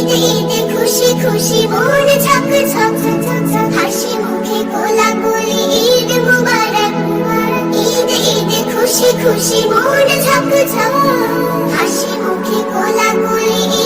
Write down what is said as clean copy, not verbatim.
ঈদ ঈদ খুশি খুশি মন ঝক ঝক, হাসি মুখে কোলাকুলি ঈদ মুবারক। ঈদ ঈদ খুশি খুশি মন ঝক ঝক, হাসি মুখে কোলাকুলি